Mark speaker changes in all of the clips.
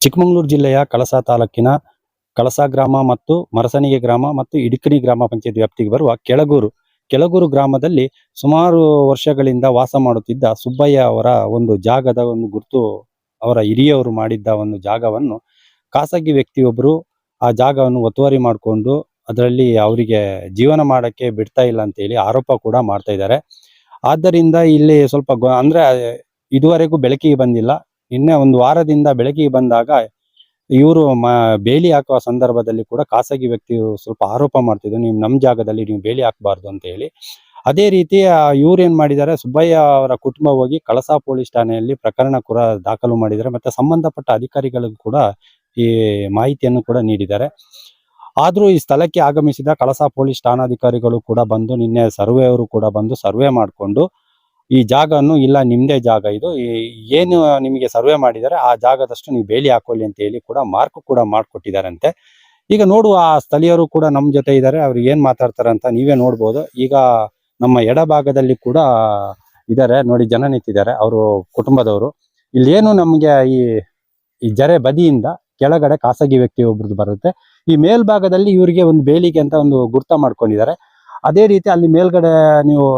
Speaker 1: ಚಿಕ್ಕಮಗಳೂರು ಜಿಲ್ಲೆಯ ಕಳಸಾ ತಾಲೂಕಿನ ಕಳಸಾ ಗ್ರಾಮ ಮತ್ತು ಮರಸನಿಗೆ ಗ್ರಾಮ ಮತ್ತು ಇಡಕಣಿ ಗ್ರಾಮ ಪಂಚಾಯತ್ ವ್ಯಾಪ್ತಿಗೆ ಬರುವ ಕೆಳಗೂರು ಗ್ರಾಮದಲ್ಲಿ ಸುಮಾರು ವರ್ಷಗಳಿಂದ ವಾಸ ಮಾಡುತ್ತಿದ್ದ ಸುಬ್ಬಯ್ಯ ಅವರ ಒಂದು ಜಾಗದ ಒಂದು ಗುರುತು, ಅವರ ಹಿರಿಯವರು ಮಾಡಿದ್ದ ಒಂದು ಜಾಗವನ್ನು ಖಾಸಗಿ ವ್ಯಕ್ತಿಯೊಬ್ಬರು ಆ ಜಾಗವನ್ನು ಒತ್ತುವರಿ ಮಾಡಿಕೊಂಡು ಅದರಲ್ಲಿ ಅವರಿಗೆ ಜೀವನ ಮಾಡಕ್ಕೆ ಬಿಡ್ತಾ ಇಲ್ಲ ಅಂತ ಹೇಳಿ ಆರೋಪ ಕೂಡ ಮಾಡ್ತಾ ಇದ್ದಾರೆ. ಆದ್ದರಿಂದ ಇಲ್ಲಿ ಸ್ವಲ್ಪ ಅಂದ್ರೆ ಇದುವರೆಗೂ ಬೆಳಕಿಗೆ ಬಂದಿಲ್ಲ. ನಿನ್ನೆ ಒಂದು ವಾರದಿಂದ ಬೆಳಕಿಗೆ ಬಂದಾಗ ಇವರು ಬೇಲಿ ಹಾಕುವ ಸಂದರ್ಭದಲ್ಲಿ ಕೂಡ ಖಾಸಗಿ ವ್ಯಕ್ತಿಯು ಸ್ವಲ್ಪ ಆರೋಪ ಮಾಡ್ತಿದ್ರು, ನೀವು ನಮ್ಮ ಜಾಗದಲ್ಲಿ ನೀವು ಬೇಲಿ ಹಾಕಬಾರ್ದು ಅಂತ ಹೇಳಿ. ಅದೇ ರೀತಿ ಇವ್ರು ಏನ್ ಮಾಡಿದ್ದಾರೆ, ಸುಬ್ಬಯ್ಯ ಅವರ ಕುಟುಂಬ ಹೋಗಿ ಕಳಸಾ ಪೊಲೀಸ್ ಠಾಣೆಯಲ್ಲಿ ಪ್ರಕರಣ ಕೂಡ ದಾಖಲು ಮಾಡಿದ್ದಾರೆ. ಮತ್ತೆ ಸಂಬಂಧಪಟ್ಟ ಅಧಿಕಾರಿಗಳಿಗೂ ಕೂಡ ಈ ಮಾಹಿತಿಯನ್ನು ಕೂಡ ನೀಡಿದ್ದಾರೆ. ಆದ್ರೂ ಈ ಸ್ಥಳಕ್ಕೆ ಆಗಮಿಸಿದ ಕಳಸಾ ಪೊಲೀಸ್ ಠಾಣಾಧಿಕಾರಿಗಳು ಕೂಡ ಬಂದು ನಿನ್ನೆ ಸರ್ವೆ ಅವರು ಕೂಡ ಬಂದು ಸರ್ವೆ ಮಾಡಿಕೊಂಡು ಈ ಜಾಗವನ್ನು, ಇಲ್ಲ ನಿಮ್ದೇ ಜಾಗ ಇದು, ಏನು ನಿಮಗೆ ಸರ್ವೆ ಮಾಡಿದ್ದಾರೆ ಆ ಜಾಗದಷ್ಟು ನೀವು ಬೇಲಿ ಹಾಕೊಳ್ಳಿ ಅಂತ ಹೇಳಿ ಕೂಡ ಮಾರ್ಕ್ ಕೂಡ ಮಾಡಿಕೊಟ್ಟಿದ್ದಾರಂತೆ. ಈಗ ನೋಡುವ, ಆ ಸ್ಥಳೀಯರು ಕೂಡ ನಮ್ಮ ಜೊತೆ ಇದ್ದಾರೆ, ಅವ್ರು ಏನ್ ಮಾತಾಡ್ತಾರೆ ಅಂತ ನೀವೇ ನೋಡ್ಬೋದು. ಈಗ ನಮ್ಮ ಎಡಭಾಗದಲ್ಲಿ ಕೂಡ ಇದ್ದಾರೆ ನೋಡಿ, ಜನ ನಿಂತಿದ್ದಾರೆ, ಅವರು ಕುಟುಂಬದವರು. ಇಲ್ಲೇನು ನಮ್ಗೆ ಈ ಜರೆ ಬದಿಯಿಂದ ಕೆಳಗಡೆ ಖಾಸಗಿ ವ್ಯಕ್ತಿ ಒಬ್ರದ್ದು ಬರುತ್ತೆ. ಈ ಮೇಲ್ಭಾಗದಲ್ಲಿ ಇವರಿಗೆ ಒಂದು ಬೇಲಿಗೆ ಅಂತ ಒಂದು ಗುರ್ತ ಮಾಡ್ಕೊಂಡಿದ್ದಾರೆ. ಅದೇ ರೀತಿ ಅಲ್ಲಿ ಮೇಲ್ಗಡೆ ನೀವು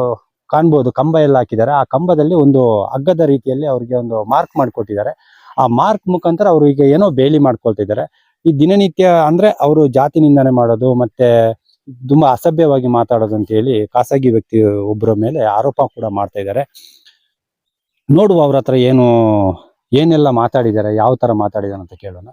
Speaker 1: ಕಾಣ್ಬೋದು, ಕಂಬ ಎಲ್ಲ ಹಾಕಿದ್ದಾರೆ. ಆ ಕಂಬದಲ್ಲಿ ಒಂದು ಹಗ್ಗದ ರೀತಿಯಲ್ಲಿ ಅವ್ರಿಗೆ ಒಂದು ಮಾರ್ಕ್ ಮಾಡಿಕೊಟ್ಟಿದ್ದಾರೆ. ಆ ಮಾರ್ಕ್ ಮುಖಾಂತರ ಅವರು ಈಗ ಏನೋ ಬೇಲಿ ಮಾಡ್ಕೊಳ್ತಿದ್ದಾರೆ. ಈ ದಿನನಿತ್ಯ ಅಂದ್ರೆ ಅವರು ಜಾತಿ ನಿಂದನೆ ಮಾಡೋದು ಮತ್ತೆ ತುಂಬಾ ಅಸಭ್ಯವಾಗಿ ಮಾತಾಡೋದು ಅಂತ ಹೇಳಿ ಖಾಸಗಿ ವ್ಯಕ್ತಿ ಒಬ್ಬರ ಮೇಲೆ ಆರೋಪ ಕೂಡ ಮಾಡ್ತಾ ಇದ್ದಾರೆ. ನೋಡುವ ಅವ್ರ ಹತ್ರ ಏನೆಲ್ಲ ಮಾತಾಡಿದ್ದಾರೆ, ಯಾವ ತರ ಮಾತಾಡಿದಾರೆ ಅಂತ ಕೇಳೋಣ.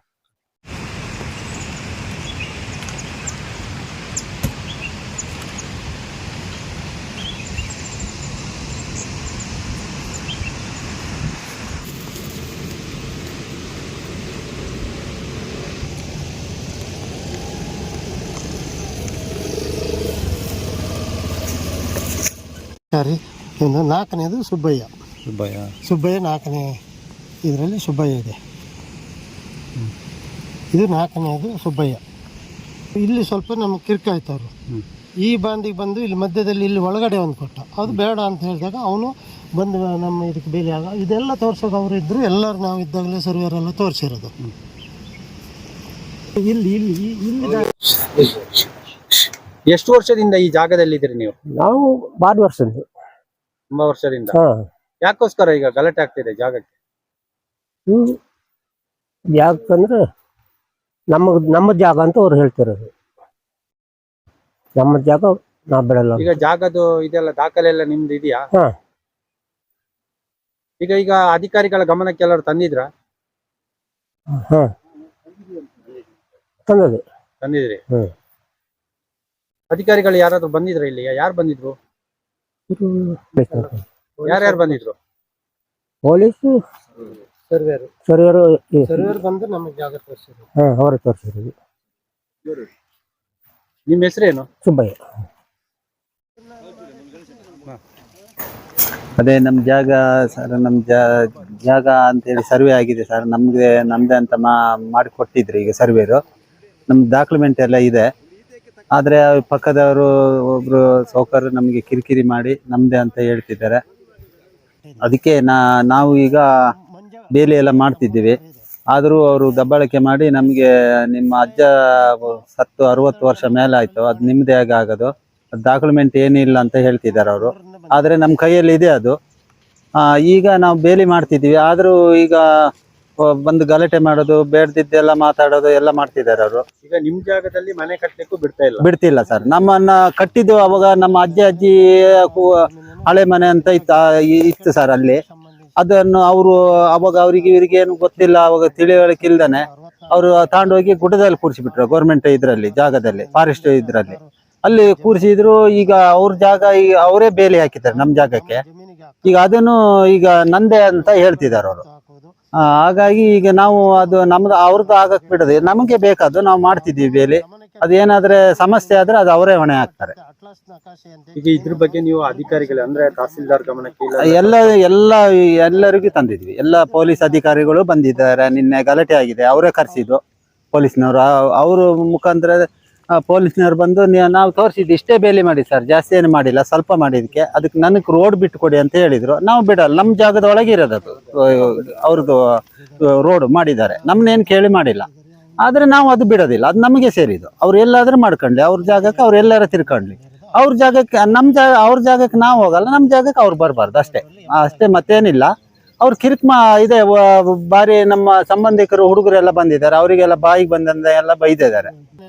Speaker 2: ಸರಿ, ಇನ್ನು ನಾಲ್ಕನೇದು ಸುಬ್ಬಯ್ಯ ನಾಲ್ಕನೇ ಇದರಲ್ಲಿ ಸುಬ್ಬಯ್ಯ ಇದೆ. ಇದು ನಾಲ್ಕನೇದು ಸುಬ್ಬಯ್ಯ. ಇಲ್ಲಿ ಸ್ವಲ್ಪ ನಮ್ಗೆ ಕಿರ್ಕಾಯ್ತು ಅವರು. ಈ ಬಾಂದಿಗೆ ಬಂದು ಇಲ್ಲಿ ಮಧ್ಯದಲ್ಲಿ ಇಲ್ಲಿ ಒಳಗಡೆ ಒಂದು ಕೊಟ್ಟ, ಅದು ಬೇಡ ಅಂತ ಹೇಳಿದಾಗ ಅವನು ಬಂದು ನಮ್ಮ ಇದಕ್ಕೆ ಬೇಲಿ ಇದೆಲ್ಲ ತೋರ್ಸೋದು ಅವರು ಇದ್ರು. ಎಲ್ಲರೂ ನಾವು ಇದ್ದಾಗಲೇ ಸರ್ವೇರೆಲ್ಲ ತೋರಿಸಿರೋದು. ಇಲ್ಲಿ ಇಲ್ಲಿ ಇಲ್ಲಿ
Speaker 1: ಎಷ್ಟು ವರ್ಷದಿಂದ ಈ ಜಾಗದಲ್ಲಿ ಇದ್ರಿ ನೀವು?
Speaker 2: ನಾವು ಭಾರಿ ವರ್ಷದಿಂದ,
Speaker 1: ತುಂಬಾ ವರ್ಷದಿಂದ. ಯಾಕೋಸ್ಕರ ಈಗ ಗಲಾಟೆ ಆಗ್ತಿದೆ ಜಾಗಕ್ಕೆ?
Speaker 2: ಯಾಕಂದ್ರೆ ನಮ್ಮ ಜಾಗ ಅಂತ ಅವ್ರು ಹೇಳ್ತಿರೋದು. ನಮ್ಮ ಜಾಗ ನಾವು ಬಿಡಲ್ಲ.
Speaker 1: ಈಗ ಜಾಗದು ಇದೆಲ್ಲ ದಾಖಲೆ ಎಲ್ಲ ನಿಮ್ದು ಇದೆಯಾ? ಈಗ ಅಧಿಕಾರಿಗಳ ಗಮನಕ್ಕೆ ಎಲ್ಲರೂ ತಂದಿದ್ರ? ತಂದಿದ್ರಿ? ಅಧಿಕಾರಿಗಳು ಯಾರಾದ್ರೂ ಬಂದಿದ್ರ ಇಲ್ಲಿ? ಯಾರು ಬಂದಿದ್ರು? ಯಾರ್ಯಾರು ಬಂದಿದ್ರು?
Speaker 2: ಪೊಲೀಸು,
Speaker 1: ಸರ್ವೇರು ಬಂದು ನಮಗೆ ಜಾಗ ತೋರಿಸಿದ್ರು.
Speaker 2: ಅವರೇ ತೋರಿಸಿದ್ರು.
Speaker 1: ನಿಮ್ಮ ಹೆಸರೇನು?
Speaker 2: ಸುಬ್ಬಯ್ಯ.
Speaker 3: ಅದೇ ನಮ್ಮ ಜಾಗ ಸರ್, ನಮ್ಮ ಜಾಗ ಅಂತೇಳಿ ಸರ್ವೆ ಆಗಿದೆ ಸರ್. ನಮ್ದೇ ಅಂತ ಮಾಡಿಕೊಟ್ಟಿದ್ರು ಈಗ ಸರ್ವೇರು. ನಮ್ಮ ಡಾಕ್ಯುಮೆಂಟ್ ಎಲ್ಲ ಇದೆ. ಆದರೆ ಪಕ್ಕದವರು ಒಬ್ರು ಸೌಕರ್ಯ ನಮಗೆ ಕಿರಿಕಿರಿ ಮಾಡಿ ನಮ್ದೇ ಅಂತ ಹೇಳ್ತಿದ್ದಾರೆ. ಅದಕ್ಕೆ ನಾವು ಈಗ ಬೇಲಿ ಎಲ್ಲ ಮಾಡ್ತಿದ್ದೀವಿ. ಆದರೂ ಅವರು ದಬ್ಬಾಳಿಕೆ ಮಾಡಿ ನಮಗೆ, ನಿಮ್ಮ ಅಜ್ಜ ಸತ್ತು 60 ವರ್ಷ ಮೇಲೆ ಆಯ್ತು, ಅದು ನಿಮ್ಮದೇ ಆಗೋದು, ಡಾಕ್ಯುಮೆಂಟ್ ಏನಿಲ್ಲ ಅಂತ ಹೇಳ್ತಿದ್ದಾರೆ ಅವರು. ಆದರೆ ನಮ್ಮ ಕೈಯಲ್ಲಿ ಇದೆ ಅದು. ಈಗ ನಾವು ಬೇಲಿ ಮಾಡ್ತಿದ್ದೀವಿ. ಆದರೂ ಈಗ ಬಂದು ಗಲಾಟೆ ಮಾಡೋದು, ಬೇಡದಿದ್ದೆಲ್ಲ ಮಾತಾಡೋದು ಎಲ್ಲ ಮಾಡ್ತಿದ್ದಾರೆ ಅವರು.
Speaker 1: ಈಗ ನಿಮ್ ಜಾಗದಲ್ಲಿ ಮನೆ ಕಟ್ಟಲಿಕ್ಕೂ
Speaker 3: ಬಿಡ್ತಿಲ್ಲ ಸರ್. ನಮ್ಮನ್ನ ಕಟ್ಟಿದ್ದು ಅವಾಗ ನಮ್ಮ ಅಜ್ಜಿ ಹಳೆ ಮನೆ ಅಂತ ಇತ್ತು ಸರ್ ಅಲ್ಲಿ. ಅದನ್ನು ಅವರು ಅವಾಗ ಇವರಿಗೆ ಏನು ಗೊತ್ತಿಲ್ಲ, ಅವಾಗ ತಿಳಿವಳಿಕೆ ಇಲ್ದಾನೆ ಅವರು ತಗೊಂಡೋಗಿ ಗುಡ್ಡದಲ್ಲಿ ಕೂರಿಸಿಬಿಟ್ರು. ಗೌರ್ಮೆಂಟ್ ಇದರಲ್ಲಿ ಜಾಗದಲ್ಲಿ, ಫಾರೆಸ್ಟ್ ಇದರಲ್ಲಿ ಅಲ್ಲಿ ಕೂರಿಸಿದ್ರು. ಈಗ ಅವ್ರ ಜಾಗ ಅವರೇ ಬೇಲಿ ಹಾಕಿದ್ದಾರೆ ನಮ್ಮ ಜಾಗಕ್ಕೆ. ಈಗ ಅದನ್ನು ಈಗ ನಂದೇ ಅಂತ ಹೇಳ್ತಿದ್ದಾರೆ ಅವರು. ಹಾಗಾಗಿ ಈಗ ನಾವು ಅದು ನಮ್ದು ಅವ್ರದ್ದು ಆಗಕ್ ಬಿಡದೆ, ನಮಗೆ ಬೇಕಾದ್ದು ನಾವು ಮಾಡ್ತಿದ್ದೀವಿ ಬೇಲಿ. ಅದೇನಾದ್ರೆ ಸಮಸ್ಯೆ ಆದ್ರೆ ಅದು ಅವರೇ ಹೊಣೆ ಹಾಕ್ತಾರೆ.
Speaker 1: ಈಗ ಇದ್ರ ಬಗ್ಗೆ ನೀವು ಅಧಿಕಾರಿಗಳು ಅಂದ್ರೆ ತಹಸೀಲ್ದಾರ್ ಗಮನಕ್ಕೆ
Speaker 3: ಎಲ್ಲರಿಗೂ ತಂದಿದ್ವಿ. ಎಲ್ಲ ಪೊಲೀಸ್ ಅಧಿಕಾರಿಗಳು ಬಂದಿದ್ದಾರೆ. ನಿನ್ನೆ ಗಲಾಟೆ ಆಗಿದೆ, ಅವರೇ ಕರೆಸಿದ್ದು ಪೊಲೀಸ್ನವರು. ಅವರು ಮುಖಾಂತರ ಪೊಲೀಸ್ನವ್ರು ಬಂದು ನಾವು ತೋರಿಸಿದ್ದು ಇಷ್ಟೇ ಬೇಲಿ ಮಾಡಿ ಸರ್, ಜಾಸ್ತಿ ಏನು ಮಾಡಿಲ್ಲ, ಸ್ವಲ್ಪ ಮಾಡಿದಕ್ಕೆ ಅದಕ್ಕೆ ನನಗೆ ರೋಡ್ ಬಿಟ್ಟು ಕೊಡಿ ಅಂತ ಹೇಳಿದ್ರು. ನಾವು ಬಿಡಲ್ಲ, ನಮ್ಮ ಜಾಗದ ಒಳಗೆ ಇರೋದು ಅದು, ಅವ್ರದ್ದು ರೋಡ್ ಮಾಡಿದ್ದಾರೆ, ನಮ್ಮನ್ನೇನು ಕೇಳಿ ಮಾಡಿಲ್ಲ. ಆದ್ರೆ ನಾವು ಅದು ಬಿಡೋದಿಲ್ಲ, ಅದು ನಮಗೆ ಸೇರಿದ್ದು. ಅವ್ರು ಎಲ್ಲಾದ್ರೂ ಮಾಡ್ಕೊಂಡ್ಲಿ, ಅವ್ರ ಜಾಗಕ್ಕೆ ಅವ್ರು ಎಲ್ಲಾರು ತಿರ್ಕೊಂಡ್ಲಿ. ಅವ್ರ ಜಾಗಕ್ಕೆ ನಮ್ಮ ಜಾಗ, ಅವ್ರ ಜಾಗಕ್ಕೆ ನಾವು ಹೋಗಲ್ಲ, ನಮ್ಮ ಜಾಗಕ್ಕೆ ಅವ್ರು ಬರಬಾರ್ದು ಅಷ್ಟೇ. ಅಷ್ಟೇ, ಮತ್ತೇನಿಲ್ಲ. ಅವ್ರು ಇದೆ ಬಾರಿ ನಮ್ಮ ಸಂಬಂಧಿಕರು ಹುಡುಗರೆಲ್ಲ ಬಂದಿದ್ದಾರೆ, ಅವರಿಗೆಲ್ಲ ಬಾಯಿಗೆ ಬಂದಂದ ಎಲ್ಲ ಬೈದಿದ್ದಾರೆ.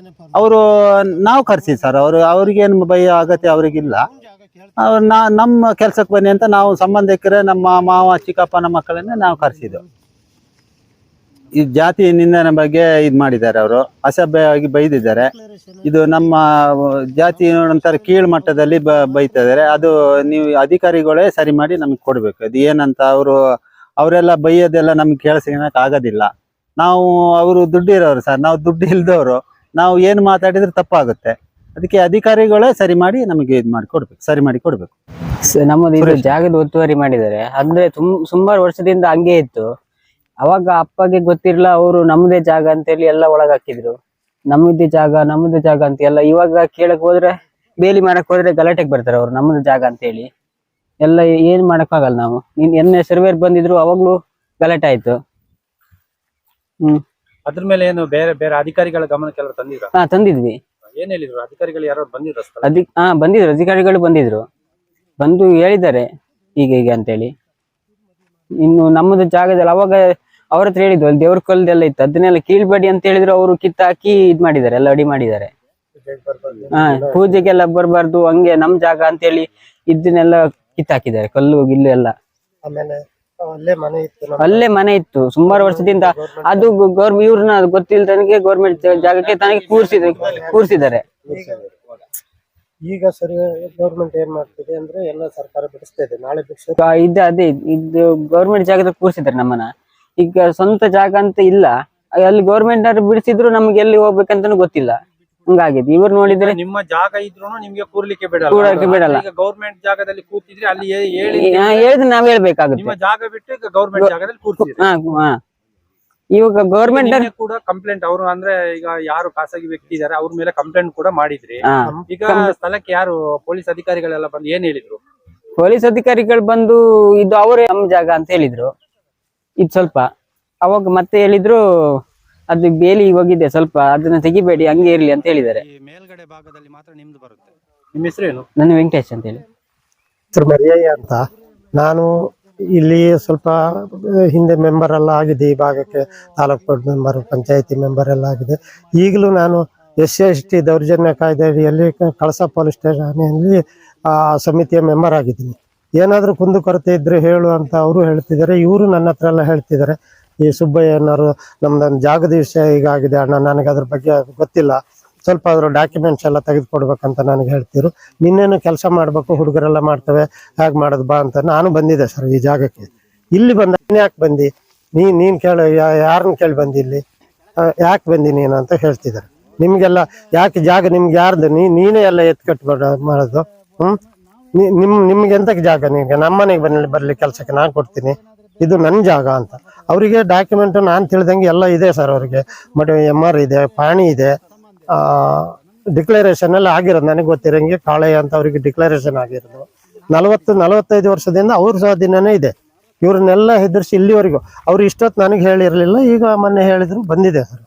Speaker 3: ಅವರು ನಾವು ಕರ್ಸಿದ್ ಸರ್, ಅವ್ರಿಗೇನು ಬೈಯೋ ಅಗತ್ಯ ಅವ್ರಿಗಿಲ್ಲ. ಅವ್ರು ನಮ್ಮ ಕೆಲ್ಸಕ್ಕೆ ಬನ್ನಿ ಅಂತ ನಾವು ಸಂಬಂಧಿಕರೇ, ನಮ್ಮ ಮಾವ ಚಿಕ್ಕಪ್ಪನ ಮಕ್ಕಳನ್ನೇ ನಾವು ಕರ್ಸಿದ್ದು. ಈ ಜಾತಿ ನಿಂದನೆ ಬಗ್ಗೆ ಇದು ಮಾಡಿದ್ದಾರೆ, ಅವರು ಅಸಭ್ಯವಾಗಿ ಬೈದಿದ್ದಾರೆ. ಇದು ನಮ್ಮ ಜಾತಿ ಒಂಥರ ಕೀಳು ಮಟ್ಟದಲ್ಲಿ ಬೈತಾ ಇದಾರೆ. ಅದು ನೀವು ಅಧಿಕಾರಿಗಳೇ ಸರಿ ಮಾಡಿ ನಮ್ಗೆ ಕೊಡ್ಬೇಕು. ಅದು ಏನಂತ ಅವರೆಲ್ಲ ಬೈಯೋದೆಲ್ಲ ನಮ್ಗೆ ಕೇಳಿಸ್ಕೊಳಕ್ ಆಗೋದಿಲ್ಲ. ಅವರು ದುಡ್ಡಿರೋರು ಸರ್, ನಾವು ದುಡ್ಡು ಇಲ್ದವರು, ನಾವು ಏನು ಮಾತಾಡಿದ್ರೆ ತಪ್ಪಾಗುತ್ತೆ. ಅದಕ್ಕೆ ಅಧಿಕಾರಿಗಳೇ ಸರಿ ಮಾಡಿ ನಮಗೆ ಇದು ಮಾಡಿ ಕೊಡ್ಬೇಕು, ಸರಿ ಮಾಡಿ ಕೊಡ್ಬೇಕು.
Speaker 4: ನಮ್ಮದು ಇದು ಜಾಗದ ಒತ್ತುವರಿ ಮಾಡಿದ್ದಾರೆ. ಅಂದ್ರೆ ಸುಮಾರು ವರ್ಷದಿಂದ ಹಂಗೆ ಇತ್ತು. ಅವಾಗ ಅಪ್ಪಗೆ ಗೊತ್ತಿರಲ್ಲ, ಅವರು ನಮ್ಮದೇ ಜಾಗ ಅಂತೇಳಿ ಎಲ್ಲ ಒಳಗ್ ಹಾಕಿದ್ರು. ನಮ್ಮದೇ ಜಾಗ ಅಂತ ಎಲ್ಲ. ಇವಾಗ ಕೇಳಕ್ ಹೋದ್ರೆ, ಬೇಲಿ ಮಾಡಕ್ ಹೋದ್ರೆ ಗಲಾಟೆಗೆ ಬರ್ತಾರೆ ಅವ್ರು, ನಮ್ಮದು ಜಾಗ ಅಂತೇಳಿ ಎಲ್ಲ. ಏನ್ ಮಾಡಕ್ ಆಗಲ್ಲ ನಾವು. ಎನ್ನೆ ಸರ್ವೇರ್ ಬಂದಿದ್ರು, ಅವಾಗ್ಲೂ ಗಲಾಟೆ ಆಯ್ತು.
Speaker 1: ಅದ್ರ ಮೇಲೆ ಏನು ಬೇರೆ ಬೇರೆ ಅಧಿಕಾರಿಗಳ ಗಮನಕ್ಕೆ ಎಲ್ಲ ತಂದಿದ್ರ?
Speaker 4: ತಂದಿದ್ವಿ.
Speaker 1: ಏನ್ ಹೇಳಿದ್ರು ಅಧಿಕಾರಿಗಳು? ಯಾರು ಬಂದಿದ್ರು?
Speaker 4: ಬಂದಿದ್ರು, ಅಧಿಕಾರಿಗಳು ಬಂದಿದ್ರು, ಬಂದು ಹೇಳಿದ್ದಾರೆ ಹೀಗೆ ಅಂತೇಳಿ. ಇನ್ನು ನಮ್ಮದು ಜಾಗದಲ್ಲಿ ಅವಾಗ ಅವ್ರ ಹತ್ರ ಹೇಳಿದ್ವು, ಅಲ್ಲಿ ದೇವ್ರ ಕಲ್ದೆಲ್ಲ ಇತ್ತು, ಅದನ್ನೆಲ್ಲ ಕೀಳ್ಬೇಡಿ ಅಂತ ಹೇಳಿದ್ರು. ಅವರು ಕಿತ್ತಾಕಿ ಇದ್ ಮಾಡಿದ್ದಾರೆ, ಎಲ್ಲ ಅಡಿ ಮಾಡಿದ್ದಾರೆ. ಪೂಜೆಗೆಲ್ಲ ಬರ್ಬಾರ್ದು, ಹಂಗೆ ನಮ್ ಜಾಗ ಅಂತೇಳಿ ಇದನ್ನೆಲ್ಲ ಕಿತ್ತಾಕಿದ್ದಾರೆ, ಕಲ್ಲು ಗಿಲ್ಲು ಎಲ್ಲ. ಅಲ್ಲೇ ಮನೆ ಇತ್ತು ಸುಮಾರು ವರ್ಷದಿಂದ. ಅದು ಇವ್ರನ್ನ ಗೊತ್ತಿಲ್ದನಿಗೆ ಗೌರ್ಮೆಂಟ್ ಜಾಗಕ್ಕೆ ತನಗೆ ಕೂರ್ಸಿದ್ದಾರೆ.
Speaker 2: ಈಗ ಸರಿ ಗೌರ್ಮೆಂಟ್ ಏನ್ ಮಾಡ್ತಿದೆ ಅಂದ್ರೆ ಎಲ್ಲ ಸರ್ಕಾರ ಬಿಡಿಸ್ತಾ ಇದೆ, ನಾಳೆ
Speaker 4: ಇದು ಗೌರ್ಮೆಂಟ್ ಜಾಗದ ಕೂರ್ಸಿದ್ದಾರೆ ನಮ್ಮನ್ನ. ಈಗ ಸ್ವಂತ ಜಾಗ ಅಂತ ಇಲ್ಲ, ಅಲ್ಲಿ ಗೌರ್ಮೆಂಟ್ ಅವ್ರು ಬಿಡಿಸಿದ್ರು ನಮ್ಗೆ ಎಲ್ಲಿ ಹೋಗ್ಬೇಕಂತಾನು ಗೊತ್ತಿಲ್ಲ. ಹಂಗಾಗಿದೆ. ಇವ್ರು ನೋಡಿದ್ರೆ
Speaker 1: ನಿಮ್ಮ ಜಾಗ ಇದ್ರು ನಿಮ್ಗೆ ಕೂರ್ಲಿಕ್ಕೆ ಬಿಡಲ್ಲ. ಗೌರ್ಮೆಂಟ್ ಜಾಗದಲ್ಲಿ ಕೂತಿದ್ರೆ ಅಲ್ಲಿ
Speaker 4: ಹೇಳಿದ್ರೆ ನಾವ್ ಹೇಳ್ಬೇಕಾಗುತ್ತೆ.
Speaker 1: ನಿಮ್ಮ ಜಾಗ ಬಿಟ್ಟು ಈಗ ಗೌರ್ಮೆಂಟ್ ಜಾಗದಲ್ಲಿ ಕೂರ್ತಿದ್ರೆ
Speaker 4: ಇವಾಗ ಗೌರ್ಮೆಂಟ್
Speaker 1: ಕೂಡ ಕಂಪ್ಲೇಂಟ್ ಅವರು ಅಂದ್ರೆ ಈಗ ಯಾರು ಖಾಸಗಿ ವ್ಯಕ್ತಿ ಇದಾರೆ ಅವ್ರ ಮೇಲೆ ಕಂಪ್ಲೇಂಟ್ ಕೂಡ ಮಾಡಿದ್ರಿ. ಈಗ ಸ್ಥಳಕ್ಕೆ ಯಾರು ಪೊಲೀಸ್ ಅಧಿಕಾರಿಗಳೆಲ್ಲ ಬಂದು ಏನ್ ಹೇಳಿದ್ರು?
Speaker 4: ಪೊಲೀಸ್ ಅಧಿಕಾರಿಗಳು ಬಂದು ಇದು ಅವರೇ ನಮ್ಮ ಜಾಗ ಅಂತ ಹೇಳಿದ್ರು. ಇದು ಸ್ವಲ್ಪ ಅವಾಗ ಮತ್ತೆ ಹೇಳಿದ್ರು ಅದು ಬೇಲಿ ಹೋಗಿದೆ, ಸ್ವಲ್ಪ ಅದನ್ನ ತೆಗಿಬೇಡಿ, ಹಂಗೆ ಇರ್ಲಿ ಅಂತ ಹೇಳಿದ್ದಾರೆ.
Speaker 1: ಮೇಲ್ಗಡೆ ಭಾಗದಲ್ಲಿ ಮಾತ್ರ ನಿಮ್ದು ಬರುತ್ತೆ. ನಿಮ್ಮ ಹೆಸರೇನು?
Speaker 4: ನನ್ನ ವೆಂಕಟೇಶ್ ಅಂತ ಹೇಳಿ.
Speaker 2: ಮರ್ಯಾಯ ಅಂತ. ನಾನು ಇಲ್ಲಿ ಸ್ವಲ್ಪ ಹಿಂದೆ ಮೆಂಬರ್ ಎಲ್ಲ ಆಗಿದೆ, ಈ ಭಾಗಕ್ಕೆ ತಾಲೂಕು ಬೋರ್ಡ್ ಮೆಂಬರ್, ಪಂಚಾಯತಿ ಮೆಂಬರ್ ಎಲ್ಲ ಆಗಿದೆ. ಈಗಲೂ ನಾನು SC/ST ದೌರ್ಜನ್ಯ ಕಾಯ್ದೆ ಅಡಿಯಲ್ಲಿ ಕಳಸ ಪೊಲೀಸ್ ಸ್ಟೇಷನಲ್ಲಿ ಸಮಿತಿಯ ಮೆಂಬರ್ ಆಗಿದ್ದೀನಿ. ಏನಾದರೂ ಕುಂದುಕೊರತೆ ಇದ್ರೆ ಹೇಳು ಅಂತ ಅವರು ಹೇಳ್ತಿದ್ದಾರೆ. ಇವರು ನನ್ನ ಹತ್ರ ಎಲ್ಲ ಹೇಳ್ತಿದ್ದಾರೆ, ಈ ಸುಬ್ಬಯ್ಯನವರು ನಮ್ದೊಂದು ಜಾಗದ ವಿಷಯ ಹೀಗಾಗಿದೆ ಅಣ್ಣ, ನನಗೆ ಅದ್ರ ಬಗ್ಗೆ ಗೊತ್ತಿಲ್ಲ, ಸ್ವಲ್ಪ ಅದ್ರ ಡಾಕ್ಯುಮೆಂಟ್ಸ್ ಎಲ್ಲ ತೆಗೆದುಕೊಡ್ಬೇಕಂತ ನನಗೆ ಹೇಳ್ತಿರು. ನಿನ್ನೇನು ಕೆಲಸ ಮಾಡಬೇಕು, ಹುಡುಗರೆಲ್ಲ ಮಾಡ್ತವೆ, ಹೇಗೆ ಮಾಡೋದು ಬಾ ಅಂತ. ನಾನು ಬಂದಿದ್ದೆ ಸರ್ ಈ ಜಾಗಕ್ಕೆ. ಇಲ್ಲಿ ಬಂದ ಯಾಕೆ ಬಂದು ನೀನು ಕೇಳ, ಯಾರನ್ನ ಕೇಳಿ ಬಂದಿ ಇಲ್ಲಿ, ಯಾಕೆ ಬಂದಿ ನೀನು ಅಂತ ಹೇಳ್ತಿದ್ದಾರೆ. ನಿಮಗೆಲ್ಲ ಯಾಕೆ ಜಾಗ ನಿಮ್ಗೆ ಯಾರ್ದು, ನೀನೇ ಎಲ್ಲ ಎತ್ಕಟ್ಟು ಮಾಡೋದು. ನಿಮ್ಗೆ ಎಂತಕ್ಕೆ ಜಾಗ? ನಿಮಗೆ ನಮ್ಮನೆಗೆ ಬರ್ಲಿ ಕೆಲಸಕ್ಕೆ ನಾನು ಕೊಡ್ತೀನಿ, ಇದು ನನ್ನ ಜಾಗ ಅಂತ. ಅವರಿಗೆ ಡಾಕ್ಯುಮೆಂಟ್ ನಾನು ತಿಳಿದಂಗೆ ಎಲ್ಲ ಇದೆ ಸರ್. ಅವರಿಗೆ ಮದುವೆ MR ಇದೆ, ಪಾಣಿ ಇದೆ, ಡಿಕ್ಲರೇಷನ್ ಎಲ್ಲ ಆಗಿರೋದು ನನಗೆ ಗೊತ್ತಿರಂಗೆ. ಕಾಳೆ ಅಂತ ಅವರಿಗೆ ಡಿಕ್ಲರೇಷನ್ ಆಗಿರೋದು 40-45 ವರ್ಷದಿಂದ ಅವ್ರ ಸ್ವಾಧೀನನೇ ಇದೆ. ಇವ್ರನ್ನೆಲ್ಲ ಹೆದರ್ಸಿ ಇಲ್ಲಿವರೆಗೂ ಅವ್ರು ಇಷ್ಟೊತ್ತು ನನಗೆ ಹೇಳಿರಲಿಲ್ಲ, ಈಗ ಮೊನ್ನೆ ಹೇಳಿದ್ರು ಬಂದಿದೆ ಸರ್.